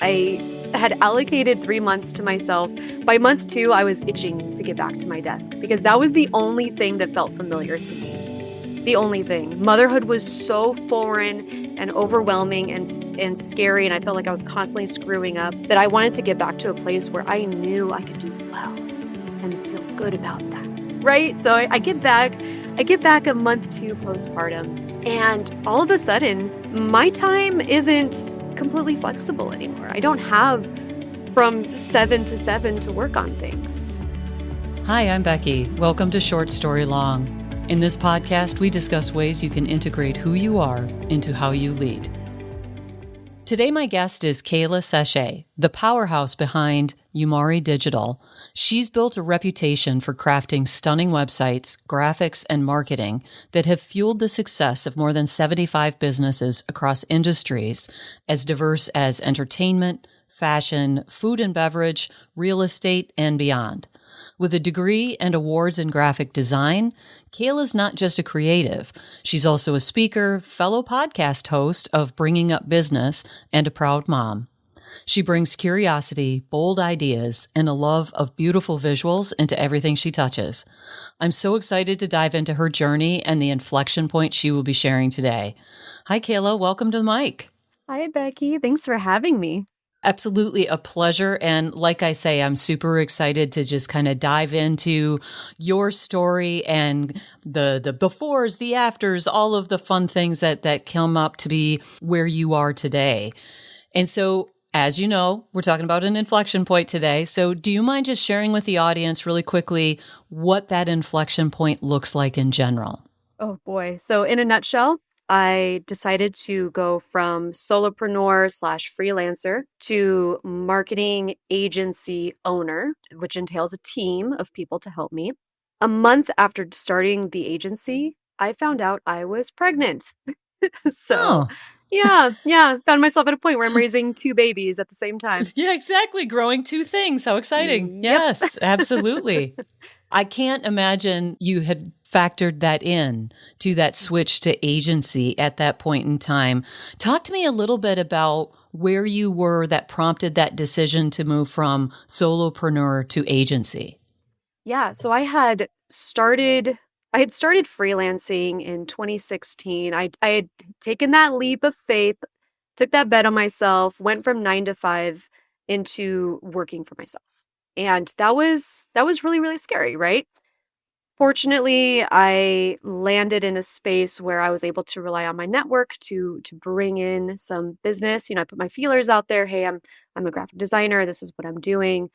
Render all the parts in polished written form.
I had allocated 3 months to myself. By month 2, I was itching to get back to my desk because that was the only thing that felt familiar to me. The only thing. Motherhood was so foreign and overwhelming and scary, and I felt like I was constantly screwing up, that I wanted to get back to a place where I knew I could do well and feel good about that. Right? So I get back at month 2 postpartum, and all of a sudden, my time isn't completely flexible anymore. I don't have from 7 to 7 to work on things. Hi, I'm Becky. Welcome to Short Story Long. In this podcast, we discuss ways you can integrate who you are into how you lead. Today, my guest is Kaila Sachse, the powerhouse behind Umari Digital. She's built a reputation for crafting stunning websites, graphics, and marketing that have fueled the success of more than 75 businesses across industries as diverse as entertainment, fashion, food and beverage, real estate, and beyond. With a degree and awards in graphic design, Kaila's not just a creative. She's also a speaker, fellow podcast host of Bringing Up Business, and a proud mom. She brings curiosity, bold ideas, and a love of beautiful visuals into everything she touches. I'm so excited to dive into her journey and the inflection point she will be sharing today. Hi, Kaila. Welcome to the mic. Hi, Becky. Thanks for having me. Absolutely a pleasure. And like I say, I'm super excited to just kind of dive into your story and the befores, the afters, all of the fun things that come up to be where you are today. And so, as you know, we're talking about an inflection point today. So do you mind just sharing with the audience really quickly what that inflection point looks like in general? Oh boy. So in a nutshell, I decided to go from solopreneur / freelancer to marketing agency owner, which entails a team of people to help me. A month after starting the agency, I found out I was pregnant. So, yeah, found myself at a point where I'm raising 2 babies at the same time. Yeah, exactly. Growing 2 things. How exciting. Yep. Yes, absolutely. I can't imagine you had factored that in to that switch to agency at that point in time. Talk to me a little bit about where you were that prompted that decision to move from solopreneur to agency. Yeah, so I had started freelancing in 2016. I had taken that leap of faith, took that bet on myself, went from 9 to 5 into working for myself. And that was really, really scary, right? Fortunately, I landed in a space where I was able to rely on my network to bring in some business. I put my feelers out there. Hey, I'm a graphic designer. This is what I'm doing.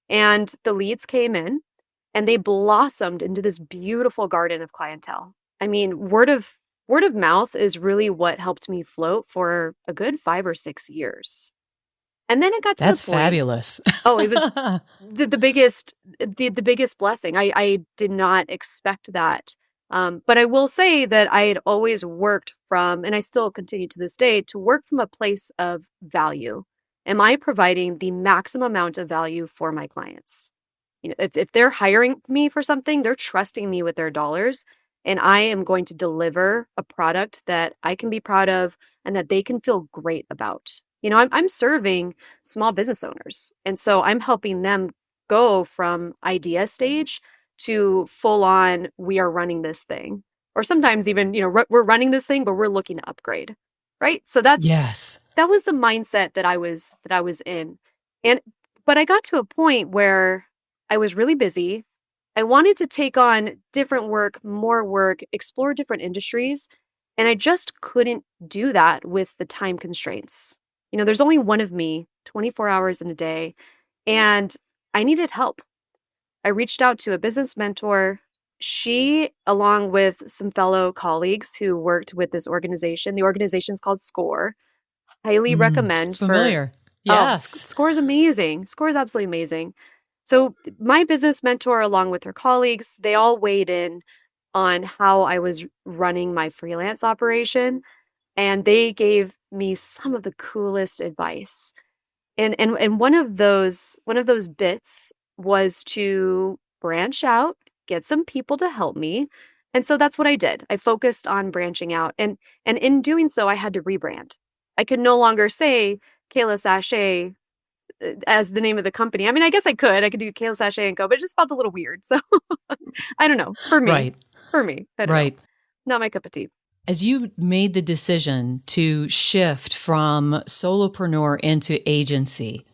And the leads came in and they blossomed into this beautiful garden of clientele. I mean, word of mouth is really what helped me float for a good 5 or 6 years. And then it got to That's the point. fabulous. Oh, it was the biggest blessing. I did not expect that. But I will say that I had always worked from, and I still continue to this day, to work from a place of value. Am I providing the maximum amount of value for my clients? If they're hiring me for something, they're trusting me with their dollars, and I am going to deliver a product that I can be proud of and that they can feel great about. I'm serving small business owners. And so I'm helping them go from idea stage to full on, we are running this thing. Or sometimes even, we're running this thing, but we're looking to upgrade. Right. So that was the mindset that I was in. But I got to a point where I was really busy. I wanted to take on different work, more work, explore different industries. And I just couldn't do that with the time constraints. There's only one of me, 24 hours in a day, and I needed help. I reached out to a business mentor. She, along with some fellow colleagues who worked with this organization, the organization's called SCORE, highly recommend. Familiar. Yes. SCORE is amazing. SCORE is absolutely amazing. So my business mentor, along with her colleagues, they all weighed in on how I was running my freelance operation. And they gave me some of the coolest advice. And one of those bits was to branch out, get some people to help me. And so that's what I did. I focused on branching out. And in doing so, I had to rebrand. I could no longer say Kaila Sachet as the name of the company. I mean, I guess I could do Kaila Sachet and Co, but it just felt a little weird. So I don't know. Right. I don't know. Right. Not my cup of tea. As you made the decision to shift from solopreneur into agency,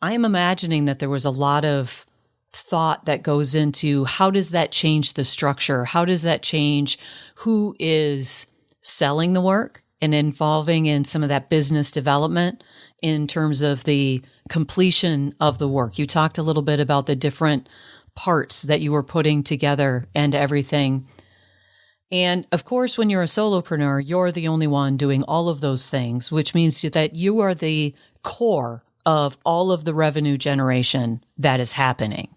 I am imagining that there was a lot of thought that goes into how does that change the structure? How does that change who is selling the work and involving in some of that business development in terms of the completion of the work? You talked a little bit about the different parts that you were putting together and everything. And of course, when you're a solopreneur, you're the only one doing all of those things, which means that you are the core of all of the revenue generation that is happening.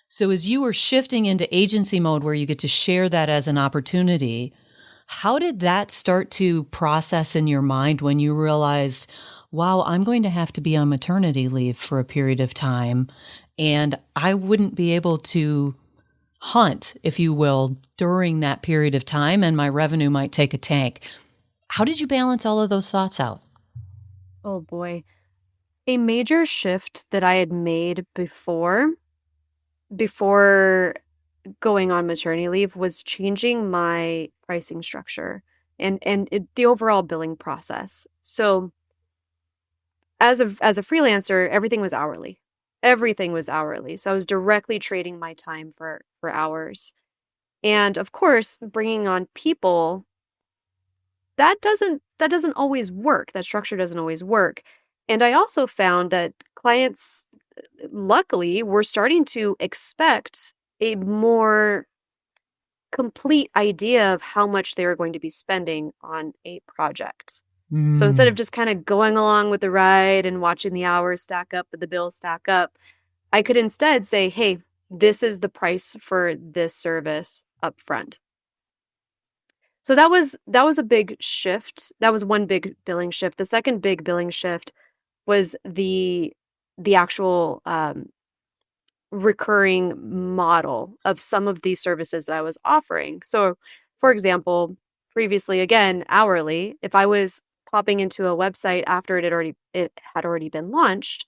So as you were shifting into agency mode where you get to share that as an opportunity, how did that start to process in your mind when you realized, wow, I'm going to have to be on maternity leave for a period of time, and I wouldn't be able to hunt, if you will, during that period of time, and my revenue might take a tank. How did you balance all of those thoughts out? Oh boy. A major shift that I had made before going on maternity leave was changing my pricing structure and the overall billing process. So as a freelancer, everything was hourly. Everything was hourly. So I was directly trading my time for hours. And of course, bringing on people, that doesn't always work. That structure doesn't always work. And I also found that clients, luckily, were starting to expect a more complete idea of how much they were going to be spending on a project. So instead of Mm, just kind of going along with the ride and watching the hours stack up, but the bills stack up, I could instead say, hey, this is the price for this service up front. So that was a big shift. That was one big billing shift. The second big billing shift was the actual recurring model of some of these services that I was offering. So, for example, previously, again, hourly, if I was popping into a website after it had already been launched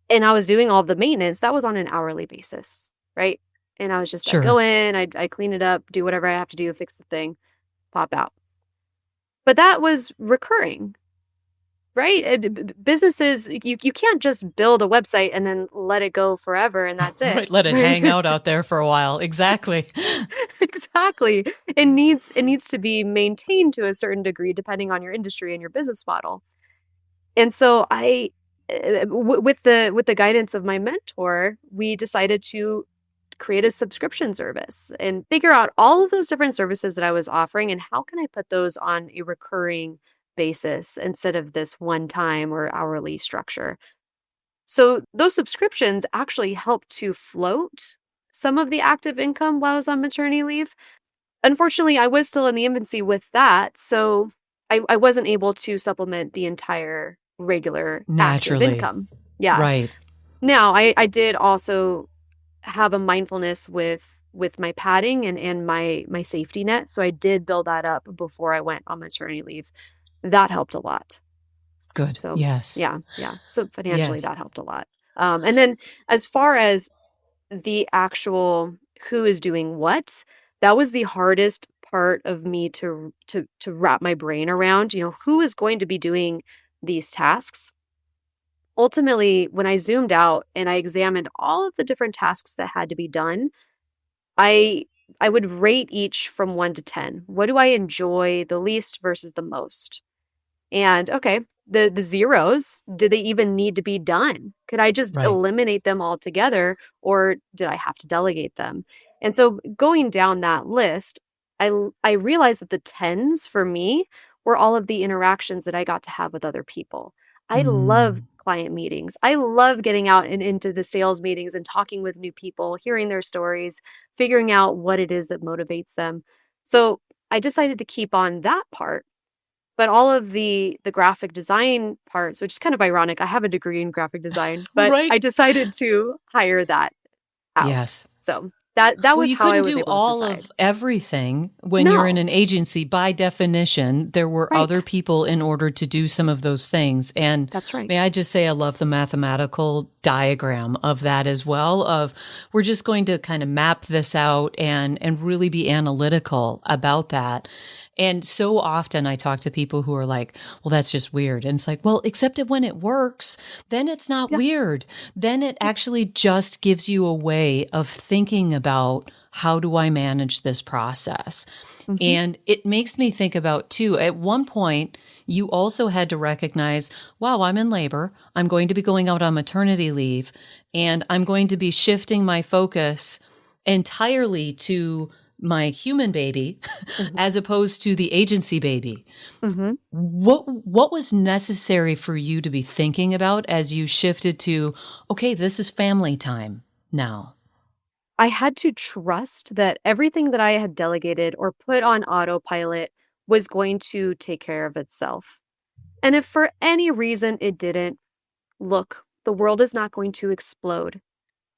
and I was doing all the maintenance, that was on an hourly basis, right? And I'd sure. go in, I'd clean it up, do whatever I have to do, fix the thing, pop out. But that was recurring. Right? Businesses, you can't just build a website and then let it go forever and that's it, Right. Let it right? hang out there for a while. Exactly. Exactly. It needs to be maintained to a certain degree depending on your industry and your business model. And so with the guidance of my mentor, we decided to create a subscription service and figure out all of those different services that I was offering and how can I put those on a recurring basis instead of this one time or hourly structure. So those subscriptions actually helped to float some of the active income while I was on maternity leave. Unfortunately, I was still in the infancy with that, so I wasn't able to supplement the entire regular active Naturally. income. Yeah. Right. Now, I did also have a mindfulness with my padding and my safety net. So I did build that up before I went on maternity leave. That helped a lot. Good. So Yes. yeah, yeah. So financially Yes. that helped a lot. And then as far as the actual who is doing what, that was the hardest part of me to wrap my brain around, who is going to be doing these tasks. Ultimately, when I zoomed out and I examined all of the different tasks that had to be done, I I would rate each from 1 to 10. What do I enjoy the least versus the most? And okay, the zeros, did they even need to be done? Could I just Right. eliminate them altogether or did I have to delegate them? And so going down that list, I realized that the tens for me were all of the interactions that I got to have with other people. I love Mm, client meetings. I love getting out and into the sales meetings and talking with new people, hearing their stories, figuring out what it is that motivates them. So I decided to keep on that part, but all of the graphic design parts, which is kind of ironic, I have a degree in graphic design, but right. I decided to hire that out. Yes. So, That Well, was you how I couldn't was do able to all decide. of everything when you're in No, an agency. By definition, there were other right. people in order to do some of those things. And That's right. may I just say, I love the mathematical diagram of that as well. Of we're just going to kind of map this out and really be analytical about that. And so often I talk to people who are like, well, that's just weird. And it's like, well, except when it works, then it's not Yeah. weird. Then it actually just gives you a way of thinking about how do I manage this process? Hmm. And it makes me think about too, at one point, you also had to recognize, wow, I'm in labor. I'm going to be going out on maternity leave and I'm going to be shifting my focus entirely to my human baby Hmm. as opposed to the agency baby. Hmm. What was necessary for you to be thinking about as you shifted to, okay, this is family time now? I had to trust that everything that I had delegated or put on autopilot was going to take care of itself. And if for any reason it didn't, look, the world is not going to explode.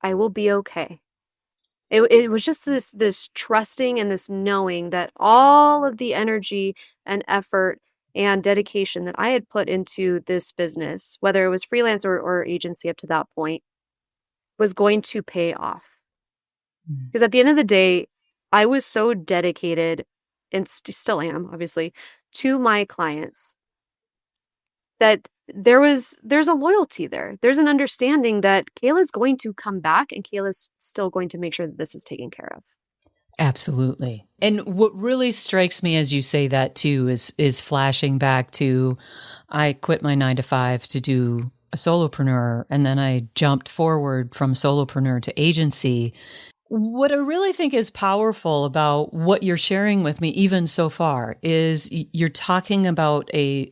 I will be okay. It was just this trusting and this knowing that all of the energy and effort and dedication that I had put into this business, whether it was freelance or agency up to that point, was going to pay off. Mm. Because at the end of the day, I was so dedicated and still am, obviously, to my clients that there's a loyalty there. There's an understanding that Kayla's going to come back and Kayla's still going to make sure that this is taken care of. Absolutely. And what really strikes me as you say that too is flashing back to I quit my 9 to 5 to do a solopreneur and then I jumped forward from solopreneur to agency. What I really think is powerful about what you're sharing with me, even so far, is you're talking about a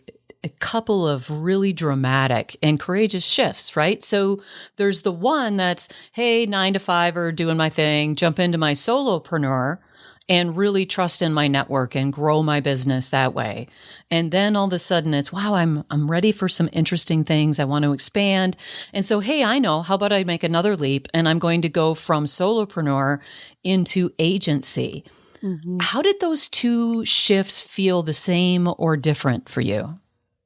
couple of really dramatic and courageous shifts, right? So there's the one that's, hey, 9 to 5 or doing my thing, jump into my solopreneur and really trust in my network and grow my business that way. And then all of a sudden it's, wow, I'm ready for some interesting things. I want to expand. And so, hey, I know, how about I make another leap and I'm going to go from solopreneur into agency. Hmm. How did those two shifts feel the same or different for you?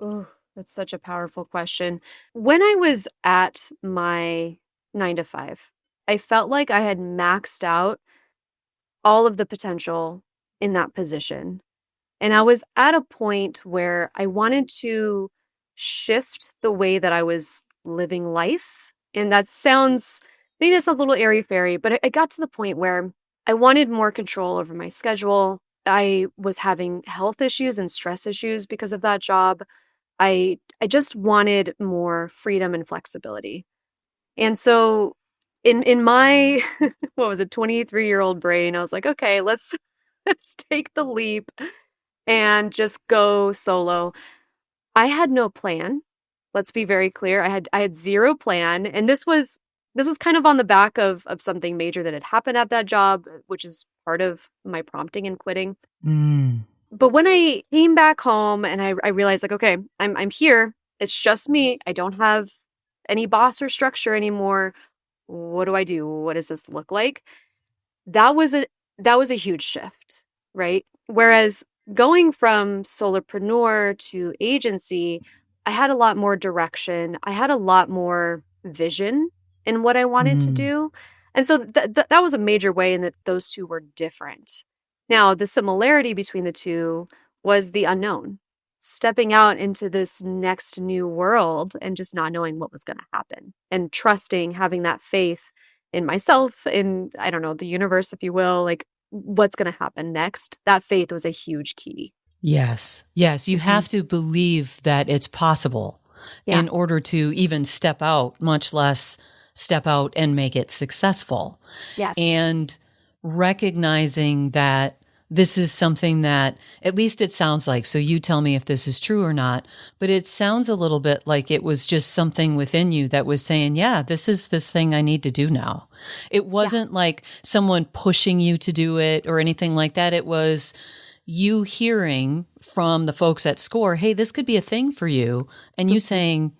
Oh, that's such a powerful question. When I was at my 9 to 5, I felt like I had maxed out all of the potential in that position. And I was at a point where I wanted to shift the way that I was living life. And that sounds, maybe that sounds a little airy fairy, but I got to the point where I wanted more control over my schedule. I was having health issues and stress issues because of that job. I just wanted more freedom and flexibility. And so in my what was it, 23-year-old brain, I was like, okay, let's let's take the leap and just go solo. I had no plan. Let's be very clear. I had zero plan, and this was kind of on the back of something major that had happened at that job, which is part of my prompting and quitting. Mm. But when I came back home and I realized like, okay, I'm here. It's just me. I don't have any boss or structure anymore. What do I do? What does this look like? That was a that was a huge shift, right? Whereas going from solopreneur to agency, I had a lot more direction. I had a lot more vision in what I wanted to Mm. do. And so that was a major way in that those two were different. Now, the similarity between the two was the unknown. Stepping out into this next new world and just not knowing what was going to happen and trusting, having that faith in myself, in, I don't know, the universe, if you will, like what's going to happen next. That faith was a huge key. Yes. Yes. You Hmm. have to believe that it's possible Yeah. in order to even step out, much less step out and make it successful. Yes. And recognizing that this is something that at least it sounds like, so you tell me if this is true or not, but it sounds a little bit like it was just something within you that was saying, yeah, this is this thing I need to do now. It Yeah. wasn't like someone pushing you to do it or anything like that. It was you hearing from the folks at SCORE, hey, this could be a thing for you. And you Mhm. saying,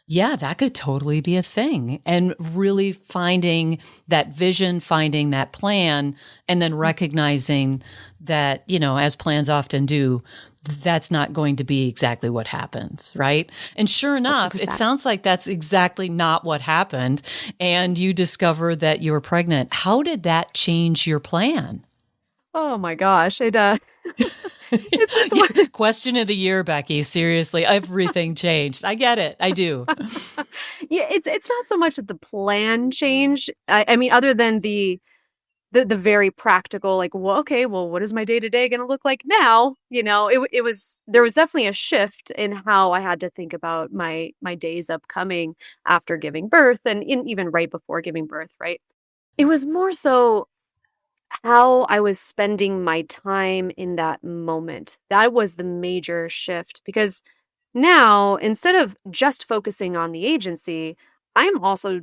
Yeah, that could totally be a thing. And really finding that vision, finding that plan, and then recognizing that, as plans often do, that's not going to be exactly what happens, right? And sure enough, it 1,000%. sounds like that's exactly not what happened. And you discovered that you were pregnant. How did that change your plan? Oh my gosh. It's Yeah, one. question of the year, Becky. Seriously, everything changed. I get it. I do. Yeah, it's not so much that the plan changed. I mean, other than the very practical, like, well, okay, well, what is my day to day going to look like now? It was there was definitely a shift in how I had to think about my days upcoming after giving birth, and even right before giving birth. Right, it was more so how I was spending my time in that moment. That was the major shift because now, instead of just focusing on the agency, I'm also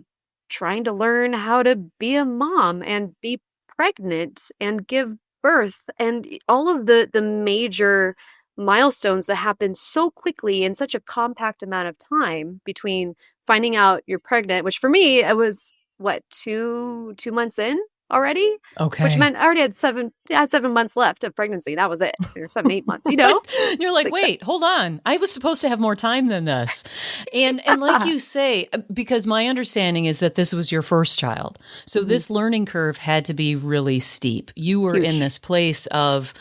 trying to learn how to be a mom and be pregnant and give birth and all of the major milestones that happen so quickly in such a compact amount of time between finding out you're pregnant, which for me it was what, 2 months in already, which Okay. meant I already had 7 months left of pregnancy. That was it, or 7, 8 months, You're like, like wait, hold on. I was supposed to have more time than this. And like that. you say, because my understanding is that this was your first child. So Mhm. this learning curve had to be really steep. You were in Huge. this place of,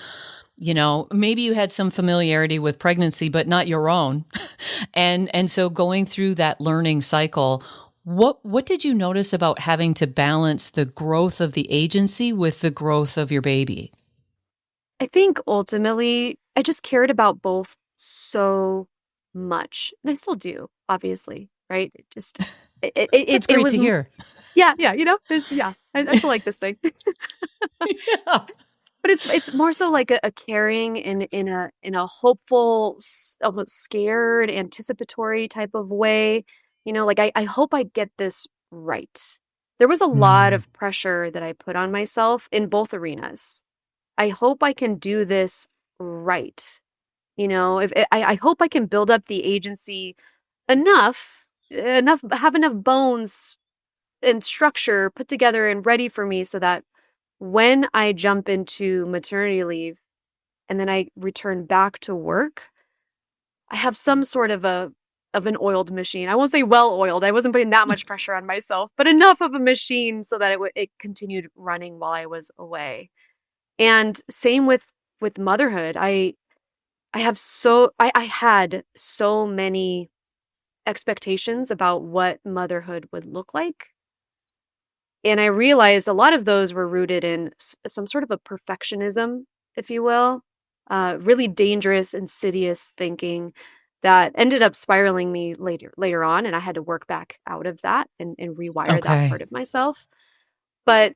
maybe you had some familiarity with pregnancy, but not your own. And so going through that learning cycle, what did you notice about having to balance the growth of the agency with the growth of your baby? I think ultimately I just cared about both so much. And I still do, obviously, right? It just That's it great was to hear. yeah, yeah, yeah. I still like this thing. Yeah. But it's more so like a caring in a hopeful, almost scared, anticipatory type of way. Like I hope I get this right. There was a lot Mm. of pressure that I put on myself in both arenas. I hope I can do this right. If I hope I can build up the agency have enough bones and structure put together and ready for me so that when I jump into maternity leave and then I return back to work, I have some sort of an oiled machine. I won't say well oiled. I wasn't putting that much pressure on myself, but enough of a machine so that it continued running while I was away. And same with motherhood. I had so many expectations about what motherhood would look like. And I realized a lot of those were rooted in some sort of a perfectionism, if you will, really dangerous, insidious thinking that ended up spiraling me later on, and I had to work back out of that and rewire that Okay. part of myself. But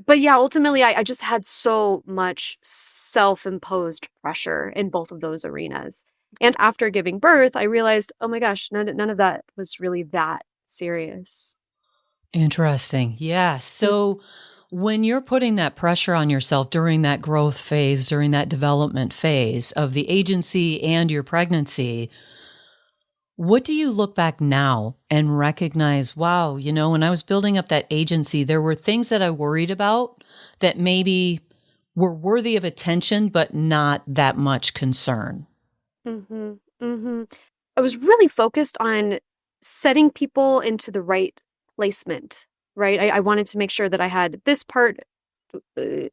but yeah, ultimately, I just had so much self-imposed pressure in both of those arenas. And after giving birth, I realized, oh my gosh, none of that was really that serious. Interesting. Yeah. So when you're putting that pressure on yourself during that growth phase, during that development phase of the agency and your pregnancy, what do you look back now and recognize, wow, when I was building up that agency, there were things that I worried about that maybe were worthy of attention, but not that much concern? Mhm, mhm. I was really focused on setting people into the right placement, right? I wanted to make sure that I had this part uh,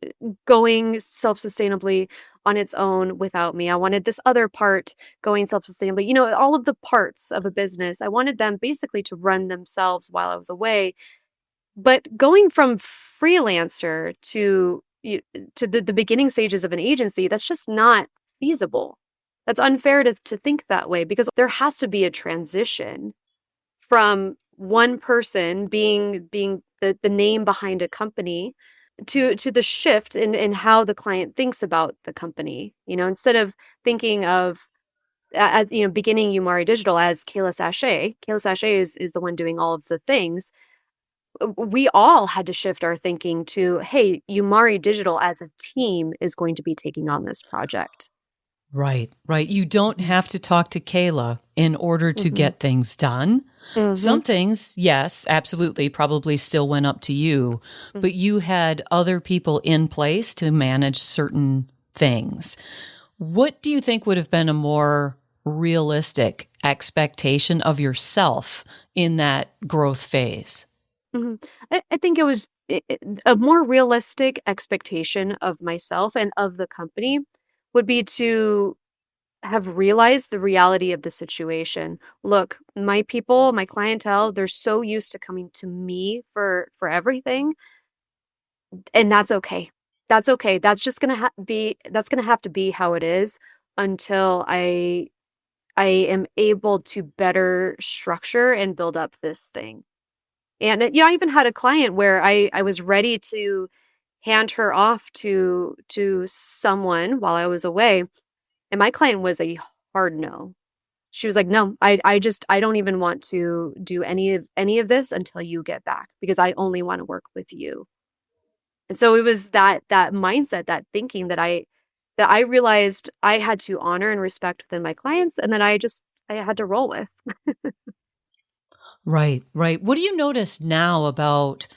going self-sustainably on its own without me. I wanted this other part going self-sustainably. All of the parts of a business, I wanted them basically to run themselves while I was away. But going from freelancer to the beginning stages of an agency, that's just not feasible. That's unfair to think that way because there has to be a transition from one person being the name behind a company to the shift in how the client thinks about the company. Instead of thinking of beginning Umari Digital as Kayla Sachet. Kayla Sachet is the one doing all of the things. We all had to shift our thinking to, hey, Umari Digital as a team is going to be taking on this project. Right, right. You don't have to talk to Kayla in order to Hmm. get things done. Hmm. Some things, yes, absolutely, probably still went up to you, but you had other people in place to manage certain things. What do you think would have been a more realistic expectation of yourself in that growth phase? Hmm. I think it was a more realistic expectation of myself and of the company would be to have realized the reality of the situation. Look, my people, my clientele, they're so used to coming to me for everything, and that's okay. That's okay. That's just gonna be that's gonna have to be how it is until I am able to better structure and build up this thing. And I even had a client where I was ready to hand her off to someone while I was away, and my client was a hard no. She was like, "No, I don't even want to do any of this until you get back because I only want to work with you." And so it was that mindset, that thinking that I realized I had to honor and respect within my clients, and then I had to roll with. Right, right. What do you notice now about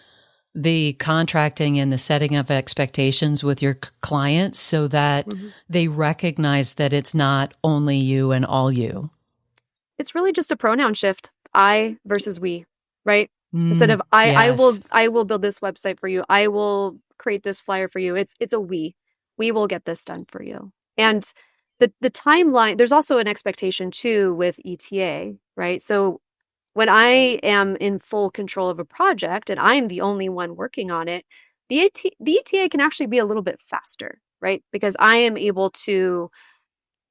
the contracting and the setting of expectations with your clients so that Mhm. they recognize that it's not only you and all you? It's really just a pronoun shift, I versus we, right? Instead Mm, of I will yes. I will build this website for you. I will create this flyer for you. It's a we. We will get this done for you. And the timeline, there's also an expectation too with ETA, right? So when I am in full control of a project and I'm the only one working on it, the ETA can actually be a little bit faster, right? Because I am able to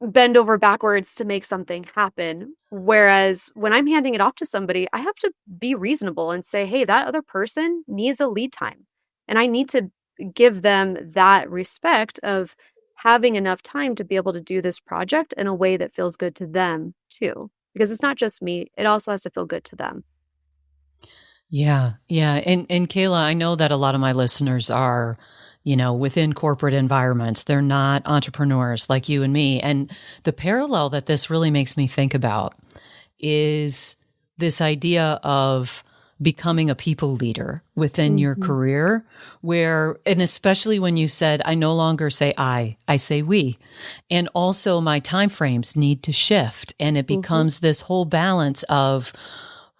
bend over backwards to make something happen. Whereas when I'm handing it off to somebody, I have to be reasonable and say, hey, that other person needs a lead time. And I need to give them that respect of having enough time to be able to do this project in a way that feels good to them too. Because it's not just me, it also has to feel good to them. Yeah, yeah. And Kayla, I know that a lot of my listeners are, within corporate environments. They're not entrepreneurs like you and me. And the parallel that this really makes me think about is this idea of becoming a people leader within your Mhm. career where, and especially when you said, I no longer say I say we. And also my timeframes need to shift. And it Mhm. becomes this whole balance of,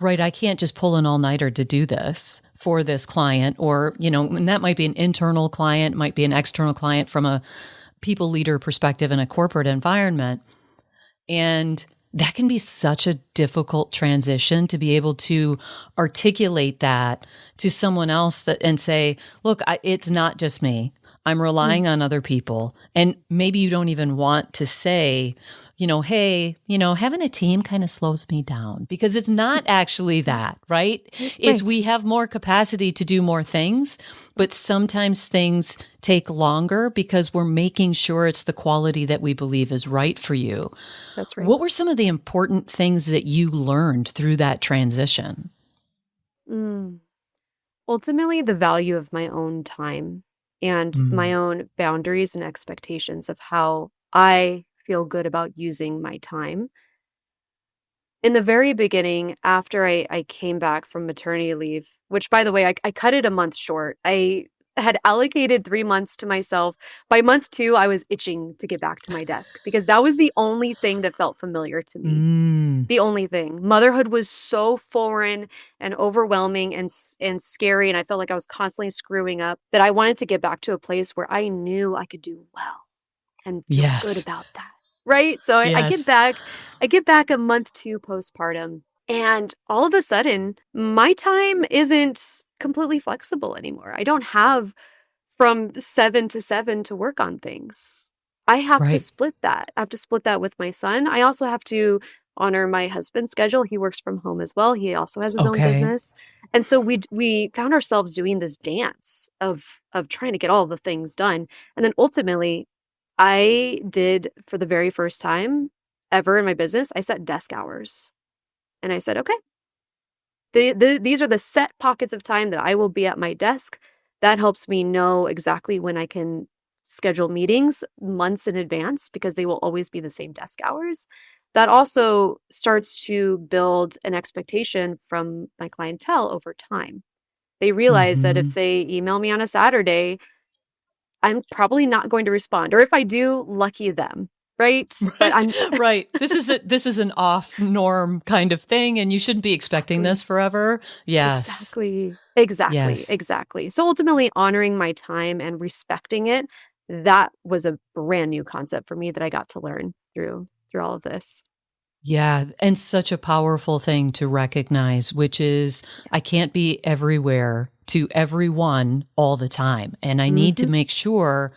right, I can't just pull an all-nighter to do this for this client or, and that might be an internal client, might be an external client from a people leader perspective in a corporate environment. And that can be such a difficult transition to be able to articulate that to someone else that and say, look, it's not just me. I'm Mm. relying on other people. And maybe you don't even want to say, hey, having a team kind of slows me down because it's not actually that, right? It's Right. we have more capacity to do more things, but sometimes things take longer because we're making sure it's the quality that we believe is right for you. That's right. What were some of the important things that you learned through that transition? Mm. Ultimately, the value of my own time and my Mm. own boundaries and expectations of how I feel good about using my time. In the very beginning, after I came back from maternity leave, which by the way, I cut it a month short. I had allocated 3 months to myself. By month two, I was itching to get back to my desk because that was the only thing that felt familiar to me. Mm. The only thing. Motherhood was so foreign and overwhelming and scary, and I felt like I was constantly screwing up that I wanted to get back to a place where I knew I could do well and feel good Yes. about that. Right? So Yes. I get back a month two postpartum, and all of a sudden, my time isn't completely flexible anymore. I don't have from 7 to 7 to work on things. I have to Right. split that. I have to split that with my son. I also have to honor my husband's schedule. He works from home as well. He also has his own Okay. business. And so we found ourselves doing this dance of trying to get all the things done. And then ultimately, I did for the very first time ever in my business, I set desk hours. And I said, "Okay, these are the set pockets of time that I will be at my desk. That helps me know exactly when I can schedule meetings months in advance because they will always be the same desk hours. That also starts to build an expectation from my clientele over time. They realize that if Hmm. they email me on a Saturday, I'm probably not going to respond. Or if I do, lucky them, right? But Right, I'm right. This is an off norm kind of thing, and you shouldn't be expecting exactly, this forever. Yes, yes. exactly. So ultimately, honoring my time and respecting it, that was a brand new concept for me that I got to learn through all of this. Yeah, and such a powerful thing to recognize, which is I can't be everywhere to everyone all the time. And I need to Hmm. make sure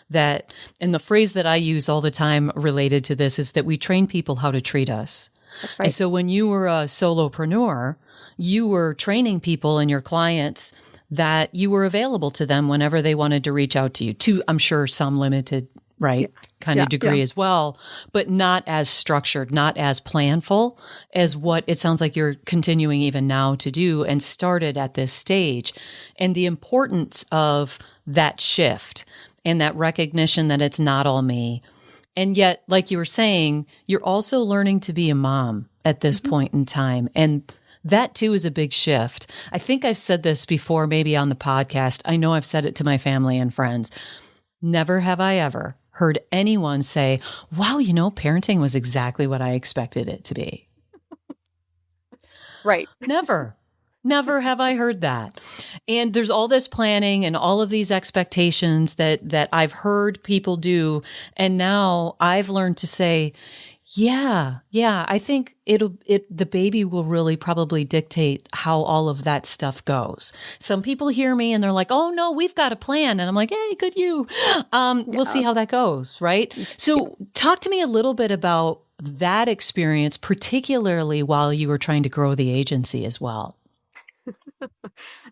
that, and the phrase that I use all the time related to this is that we train people how to treat us. That's And right. so when you were a solopreneur, you were training people and your clients that you were available to them whenever they wanted to reach out to you, to, I'm sure, some limited, Yeah, right, kind yeah, of yeah. degree as well, but not as structured, not as planful as what it sounds like you're continuing even now to do and started at this stage. And the importance of that shift and that recognition that it's not all me. And yet, like you were saying, you're also learning to be a mom at this Hmm. point in time. And that too is a big shift. I think I've said this before, maybe on the podcast. I know I've said it to my family and friends. Never have I ever heard anyone say, wow, parenting was exactly what I expected it to be. Right. Never. Never have I heard that. And there's all this planning and all of these expectations that I've heard people do. And now I've learned to say, yeah, I think the baby will really probably dictate how all of that stuff goes. Some people hear me and they're like, oh no, we've got a plan. And I'm like, hey, good you. We'll see Yeah. how that goes. Right. Yeah. So talk to me a little bit about that experience, particularly while you were trying to grow the agency as well.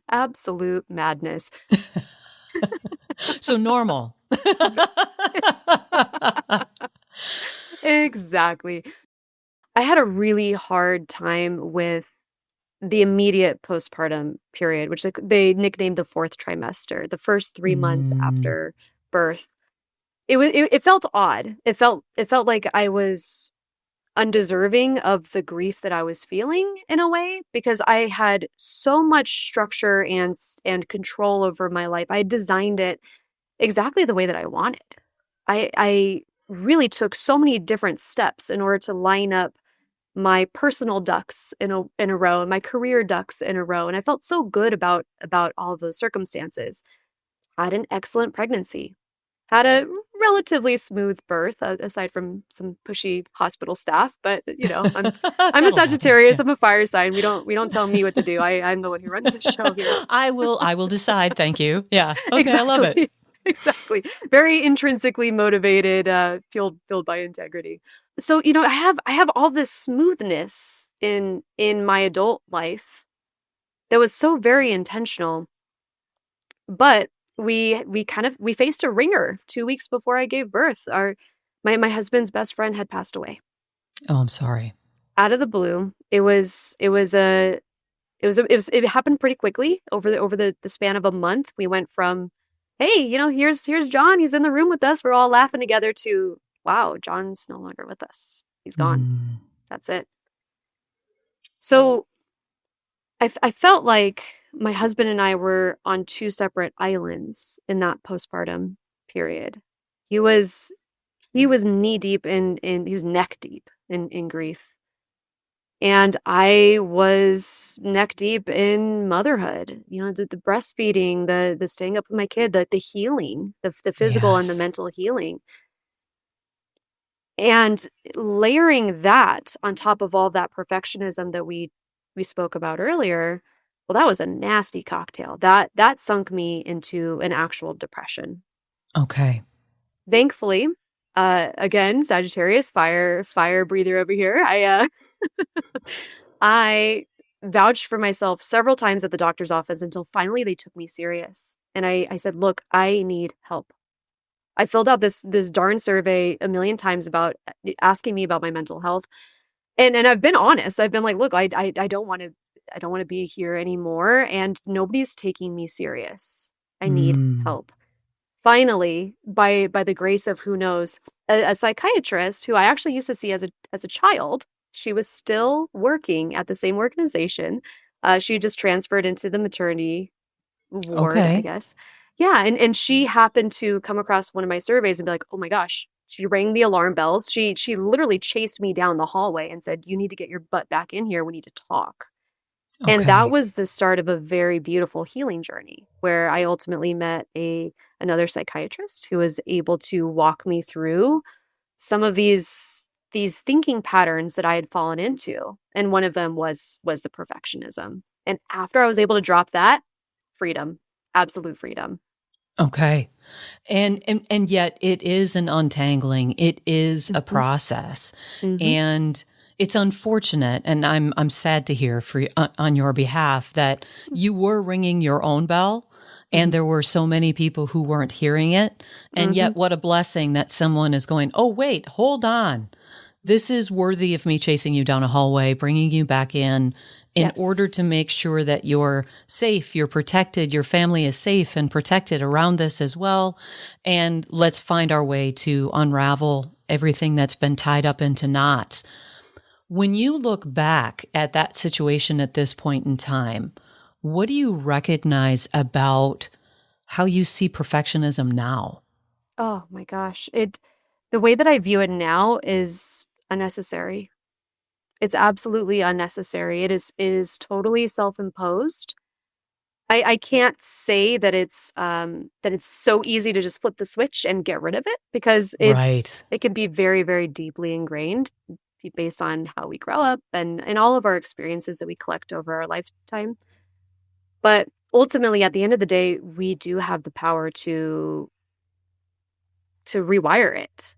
Absolute madness. So normal. Exactly. I had a really hard time with the immediate postpartum period, which they nicknamed the fourth trimester, the first 3 months Mm, after birth. It felt odd. It felt like I was undeserving of the grief that I was feeling in a way because I had so much structure and control over my life. I had designed it exactly the way that I wanted. I really took so many different steps in order to line up my personal ducks in a row and my career ducks in a row, and I felt so good about all of those circumstances. Had an excellent pregnancy. Had a relatively smooth birth, aside from some pushy hospital staff. But I'm a that'll happen. Sagittarius. Yeah. I'm a fire sign. We don't tell me what to do. I'm the one who runs the show here. I will decide. Thank you. Yeah. Okay. I love it. Exactly. Exactly. Very intrinsically motivated, fueled by integrity. So, I have all this smoothness in my adult life that was so very intentional, but we faced a ringer 2 weeks before I gave birth. My husband's best friend had passed away Oh, I'm sorry. out of the blue. It happened pretty quickly over the span of a month. We went from, hey, here's John. He's in the room with us. We're all laughing together to, wow, John's no longer with us. He's gone. Mm, That's it. So I felt like my husband and I were on two separate islands in that postpartum period. He was he was knee deep in he was neck deep in grief. And I was neck deep in motherhood. The breastfeeding, the staying up with my kid, the healing, the physical and the yes. mental healing. And layering that on top of all that perfectionism that we spoke about earlier, well, that was a nasty cocktail. That sunk me into an actual depression. Okay. Thankfully, again, Sagittarius, fire breather over here. I vouched for myself several times at the doctor's office until finally they took me serious. And I said, look, I need help. I filled out this darn survey a million times about asking me about my mental health. And I've been honest. I've been like, look, I don't want to be here anymore. And nobody's taking me serious. I need Mm, help. finally, by the grace of who knows, a psychiatrist who I actually used to see as a child. She was still working at the same organization. She just transferred into the maternity ward, I Okay. guess. Yeah, and she happened to come across one of my surveys and be like, "Oh my gosh." She rang the alarm bells. She literally chased me down the hallway and said, "You need to get your butt back in here. We need to talk." And that Okay. was the start of a very beautiful healing journey where I ultimately met a another psychiatrist who was able to walk me through some of these thinking patterns that I had fallen into. And one of them was the perfectionism. And after I was able to drop that, freedom, absolute freedom. Okay. And yet it is an untangling. It is a Mhm. process. Mhm. And it's unfortunate, and I'm sad to hear on your behalf that you were ringing your own bell and Mhm. there were so many people who weren't hearing it. And Mhm. yet what a blessing that someone is going, "Oh, wait, hold on. This is worthy of me chasing you down a hallway, bringing you back in order Yes. to make sure that you're safe, you're protected, your family is safe and protected around this as well. And let's find our way to unravel everything that's been tied up into knots." When you look back at that situation at this point in time, what do you recognize about how you see perfectionism now? Oh my gosh. It the way that I view it now is unnecessary. It's absolutely unnecessary. It is totally self-imposed. I can't say that it's so easy to just flip the switch and get rid of it because Right. it can be very, very deeply ingrained based on how we grow up and all of our experiences that we collect over our lifetime. But ultimately, at the end of the day, we do have the power to rewire it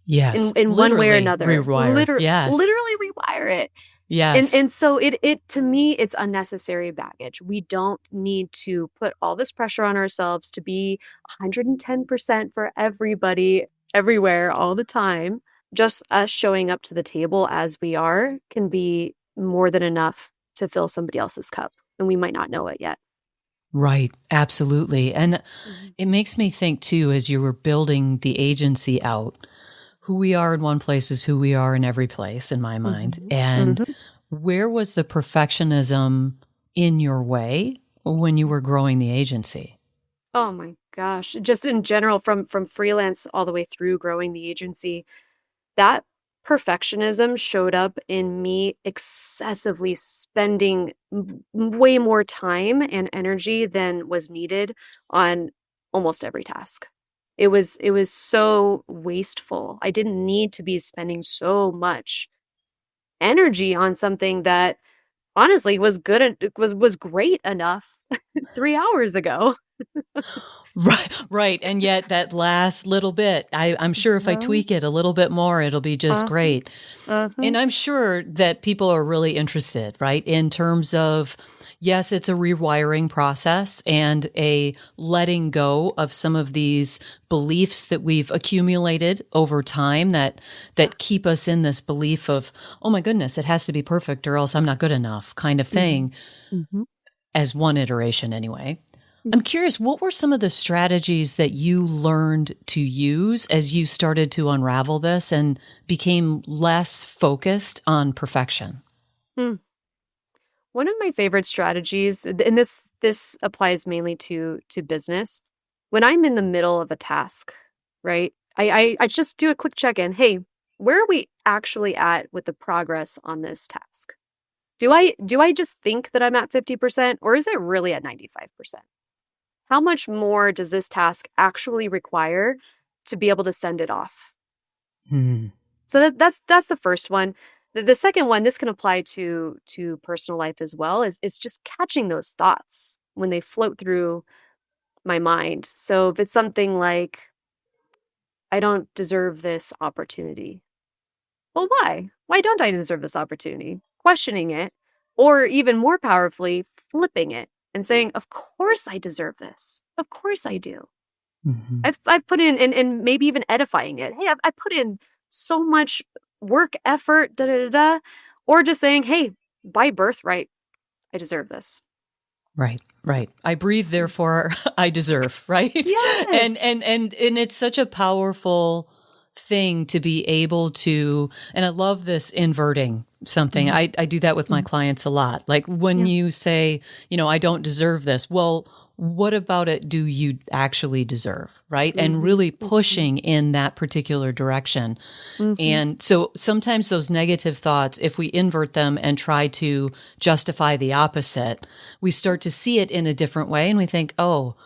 Yes. in one way or Literally another. rewire. Yes. Literally rewire it. Yes. And so it to me, it's unnecessary baggage. We don't need to put all this pressure on ourselves to be 110% for everybody, everywhere, all the time. Just us showing up to the table as we are can be more than enough to fill somebody else's cup, and we might not know it yet. Right. Absolutely. And Mhm. it makes me think too, as you were building the agency out, who we are in one place is who we are in every place, in my mind. Mhm. And Mhm. where was the perfectionism in your way when you were growing the agency? Oh my gosh. Just in general, from freelance all the way through growing the agency, that perfectionism showed up in me excessively spending way more time and energy than was needed on almost every task. It was so wasteful. I didn't need to be spending so much energy on something that honestly was was great enough 3 hours ago. Right, right. And yet that last little bit, I'm sure if I Uh-huh. tweak it a little bit more, it'll be just Uh-huh. great. Uh-huh. And I'm sure that people are really interested, right? In terms of, yes, it's a rewiring process and a letting go of some of these beliefs that we've accumulated over time Yeah. that keep us in this belief of, oh my goodness, it has to be perfect or else I'm not good enough kind of Mhm. thing, Mhm. as one iteration anyway. I'm curious, what were some of the strategies that you learned to use as you started to unravel this and became less focused on perfection? Mhm. One of my favorite strategies, and this applies mainly to business, when I'm in the middle of a task, right? I just do a quick check-in. Hey, where are we actually at with the progress on this task? Do I just think that I'm at 50% or is it really at 95%? How much more does this task actually require to be able to send it off? Hmm. So that's the first one. The second one, this can apply to personal life as well, is just catching those thoughts when they float through my mind. So if it's something like, I don't deserve this opportunity. Well, why? Why don't I deserve this opportunity? Questioning it, or even more powerfully, flipping it and saying, of course I deserve this. Of course I do. Hmm. I've put in and maybe even edifying it. Hey, I put in so much work, effort, da da da da. Or just saying, hey, by birthright, I deserve this. Right, So, right. I breathe, therefore I deserve, right? yes. And it's such a powerful thing to be able to, and I love this inverting something. Mhm. I do that with my Mhm. clients a lot. Like when Yeah. you say, I don't deserve this. Well, what about it do you actually deserve, right? And Mhm. really Mhm. pushing in that particular direction. Mhm. And so sometimes those negative thoughts, if we invert them and try to justify the opposite, we start to see it in a different way and we think, oh,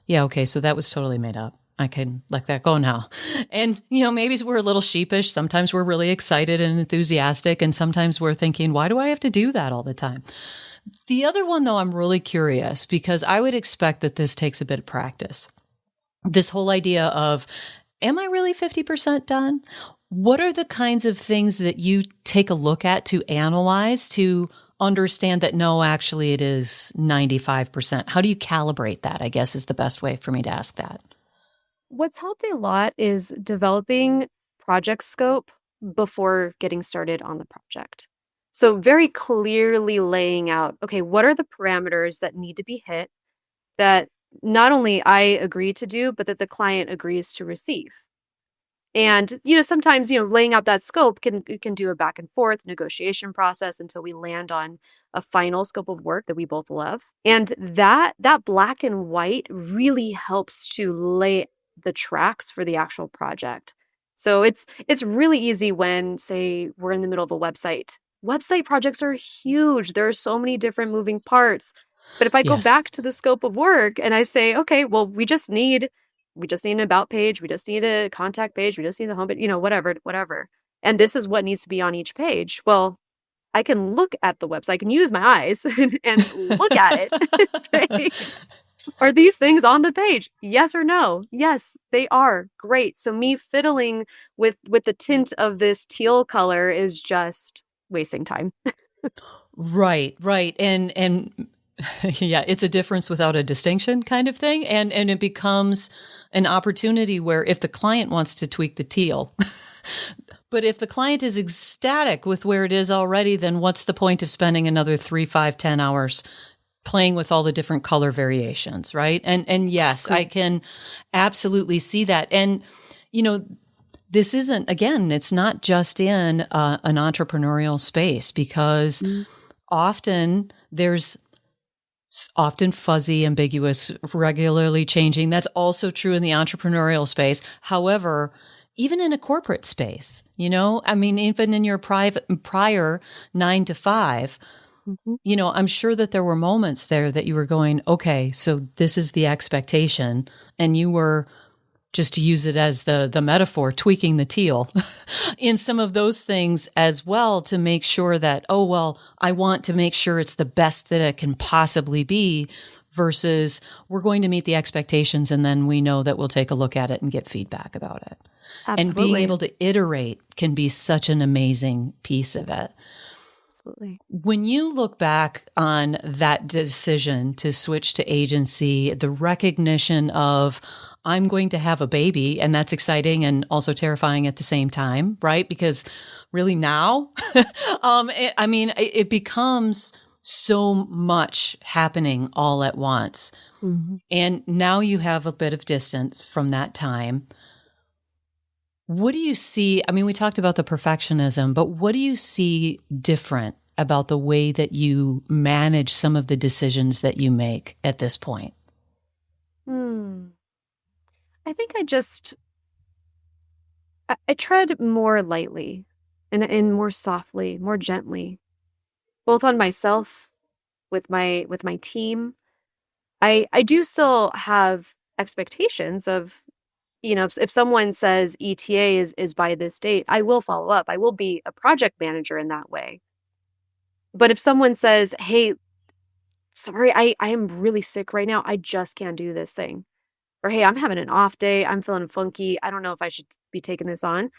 yeah, okay, so that was totally made up. I can let that go now. And, maybe we're a little sheepish. Sometimes we're really excited and enthusiastic. And sometimes we're thinking, why do I have to do that all the time? The other one, though, I'm really curious because I would expect that this takes a bit of practice. This whole idea of, am I really 50% done? What are the kinds of things that you take a look at to analyze to understand that no, actually it is 95%? How do you calibrate that? I guess is the best way for me to ask that. What's helped a lot is developing project scope before getting started on the project. So, very clearly laying out, okay, what are the parameters that need to be hit that not only I agree to do, but that the client agrees to receive. And sometimes laying out that scope can do a back and forth negotiation process until we land on a final scope of work that we both love. And that black and white really helps to lay the tracks for the actual project. So it's really easy when, say, we're in the middle of a website. Website projects are huge. There are so many different moving parts. But if I go Yes. back to the scope of work and I say, okay, well, we just need an about page, we just need a contact page, we just need the home page, whatever. And this is what needs to be on each page. Well, I can look at the website, I can use my eyes and look at it and say, are these things on the page? Yes or no? Yes, they are. Great. So me fiddling with the tint of this teal color is just wasting time. Right, right. And yeah, it's a difference without a distinction kind of thing. And it becomes an opportunity where if the client wants to tweak the teal, but if the client is ecstatic with where it is already, then what's the point of spending another 3, 5, 10 hours playing with all the different color variations, right? And yes, I Exactly. can absolutely see that. And you know, this isn't, again, it's not just in an entrepreneurial space because Mm, often there's often fuzzy, ambiguous, regularly changing. That's also true in the entrepreneurial space. However, even in a corporate space, I mean, even in your prior 9 to 5, mhm. I'm sure that there were moments there that you were going, okay, so this is the expectation. And you were, just to use it as the metaphor, tweaking the teal in some of those things as well to make sure that, oh, well, I want to make sure it's the best that it can possibly be versus we're going to meet the expectations and then we know that we'll take a look at it and get feedback about it. And being Absolutely. able to iterate can be such an amazing piece of it. Absolutely. When you look back on that decision to switch to agency, the recognition of, I'm going to have a baby, and that's exciting and also terrifying at the same time, right? Because really now, it becomes so much happening all at once. Mhm. And now you have a bit of distance from that time. What do you see? I mean, we talked about the perfectionism, but what do you see different about the way that you manage some of the decisions that you make at this point? Hmm. I think I tread more lightly and more softly, more gently, both on myself, with my team. I do still have expectations of, if someone says ETA is by this date, I will follow up. I will be a project manager in that way. But if someone says, "Hey, sorry, I am really sick right now. I just can't do this thing." Or, "Hey, I'm having an off day. I'm feeling funky. I don't know if I should be taking this on."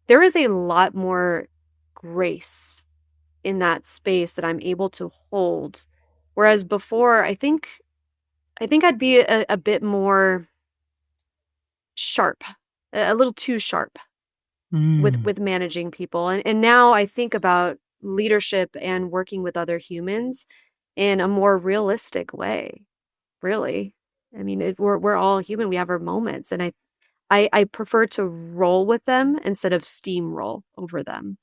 There is a lot more grace in that space that I'm able to hold. Whereas before, I think I'd be a bit more sharp, a little too sharp with Mm. with managing people. And now I think about leadership and working with other humans. in a more realistic way, really. I mean, we're all human. We have our moments, and I prefer to roll with them instead of steamroll over them.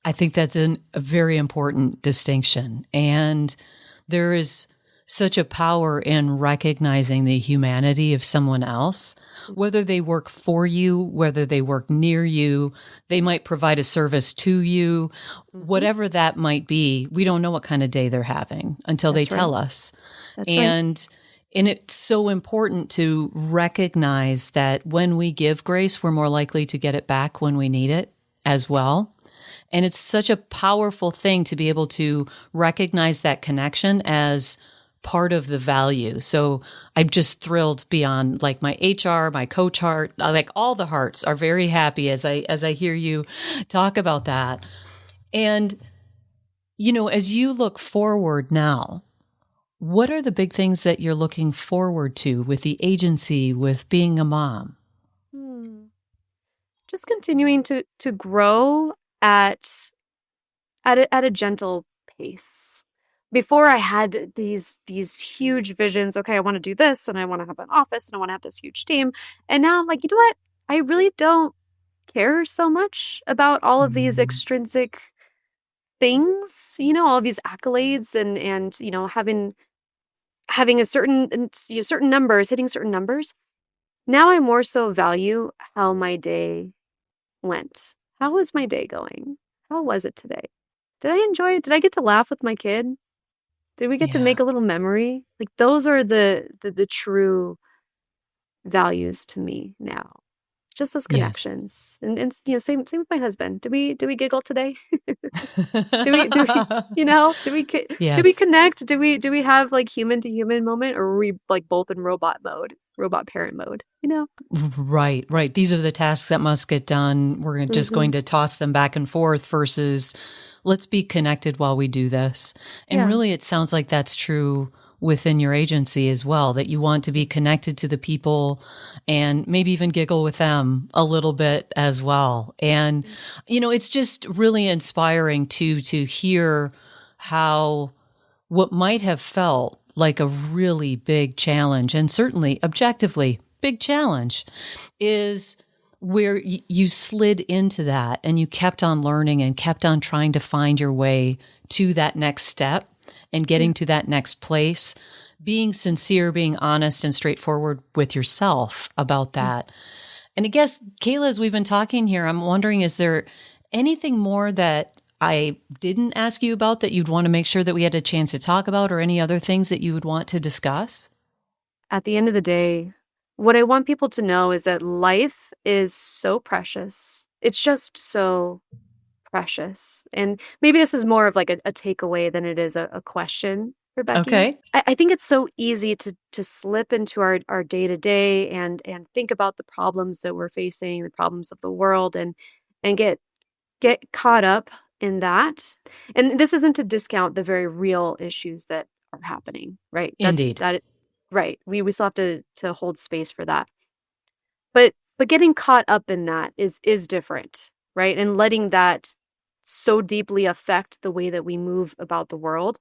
I think that's a very important distinction. And there is such a power in recognizing the humanity of someone else, whether they work for you, whether they work near you, they might provide a service to you, Hmm. whatever that might be. We don't know what kind of day they're having until they That's right. tell us. That's right. And it's so important to recognize that when we give grace, we're more likely to get it back when we need it as well. And it's such a powerful thing to be able to recognize that connection as part of the value. So I'm just thrilled beyond like my HR, my coach heart, like all the hearts are very happy as I hear you talk about that. And, as you look forward now, what are the big things that you're looking forward to with the agency, with being a mom? Hmm. Just continuing to grow at at a gentle pace. Before I had these huge visions. Okay, I want to do this, and I want to have an office, and I want to have this huge team. And now I'm like, you know what? I really don't care so much about all of these Mm, extrinsic things, all of these accolades, and having a certain certain numbers, hitting certain numbers. Now I more so value how my day went. How was my day going? How was it today? Did I enjoy it? Did I get to laugh with my kid? Did we get to yeah. make a little memory? Like those are the true values to me now. Just those Yes. connections. And same with my husband. Did we giggle today? Do we Yes. connect? Do we have like human to human moment, or are we like both in robot mode, robot parent mode? Right, right. These are the tasks that must get done. Just Hmm. going to toss them back and forth versus let's be connected while we do this. And Yeah. really, it sounds like that's true within your agency as well, that you want to be connected to the people and maybe even giggle with them a little bit as well. And, it's just really inspiring to hear how what might have felt like a really big challenge, and certainly objectively big challenge, is where you slid into that and you kept on learning and kept on trying to find your way to that next step and Yeah. getting to that next place, being sincere, being honest and straightforward with yourself about Mm. that. And I guess, Kaila, as we've been talking here, I'm wondering, is there anything more that I didn't ask you about that you'd want to make sure that we had a chance to talk about, or any other things that you would want to discuss? At the end of the day, what I want people to know is that life is so precious. It's just so precious. And maybe this is more of like a takeaway than it is a question for Becky. Okay. I think it's so easy to slip into our day to day and think about the problems that we're facing, the problems of the world, and get caught up in that. And this isn't to discount the very real issues that are happening, right? Indeed. Right. We still have to hold space for that. But getting caught up in that is different, right? And letting that so deeply affect the way that we move about the world.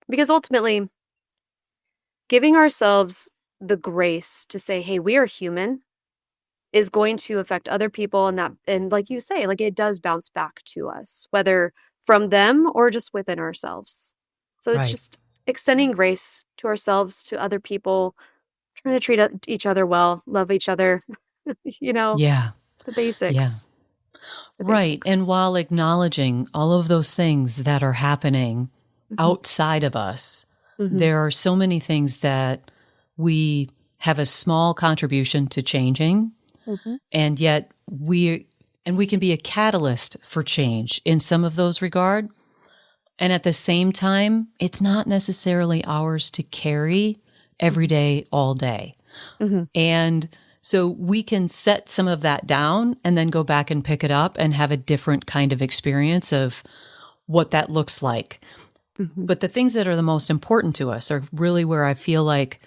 Because ultimately, giving ourselves the grace to say, hey, we are human, is going to affect other people, and like you say, like it does bounce back to us, whether from them or just within ourselves. So it's Right. just extending grace to ourselves, to other people, trying to treat each other well, love each other, you know, Yeah. the Yeah. basics, the Right. basics. And while acknowledging all of those things that are happening Hmm. outside of us, Hmm. there are so many things that we have a small contribution to changing, Hmm. and yet we can be a catalyst for change in some of those regard. And at the same time, it's not necessarily ours to carry every Hmm. day, all day. Hmm. And so we can set some of that down and then go back and pick it up and have a different kind of experience of what that looks like. Hmm. But the things that are the most important to us are really where I feel like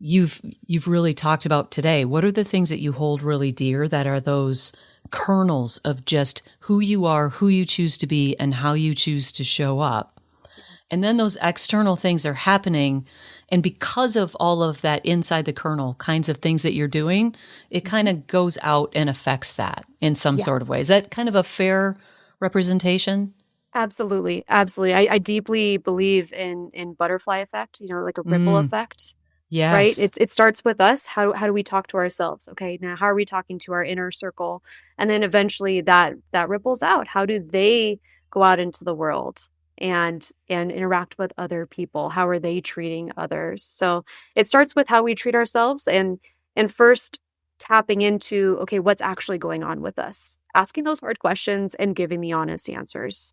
you've really talked about today. What are the things that you hold really dear that are those kernels of just who you are, who you choose to be, and how you choose to show up? And then those external things are happening. And because of all of that inside the kernel kinds of things that you're doing, it kind of goes out and affects that in some sort of way. Is that kind of a fair representation? Absolutely. Absolutely. I deeply believe in butterfly effect, like a ripple effect, right? Yes. It starts with us. How do we talk to ourselves? Okay. Now, how are we talking to our inner circle? And then eventually that ripples out. How do they go out into the world and interact with other people? How are they treating others? So it starts with how we treat ourselves and first tapping into, okay, what's actually going on with us? Asking those hard questions and giving the honest answers.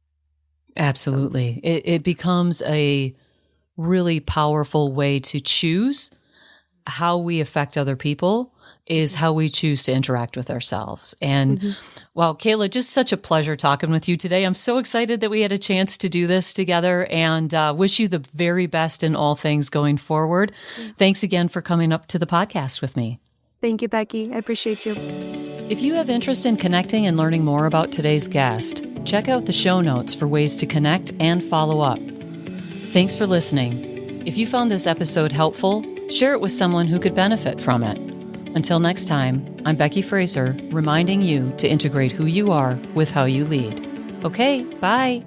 So, Absolutely. It becomes a really powerful way to choose how we affect other people is how we choose to interact with ourselves. And wow, Kaila, just such a pleasure talking with you today. I'm so excited that we had a chance to do this together and wish you the very best in all things going forward. Thanks again for coming up to the podcast with me. Thank you, Becky. I appreciate you. If you have interest in connecting and learning more about today's guest, check out the show notes for ways to connect and follow up. Thanks for listening. If you found this episode helpful, share it with someone who could benefit from it. Until next time, I'm Becky Fraser, reminding you to integrate who you are with how you lead. Okay, bye.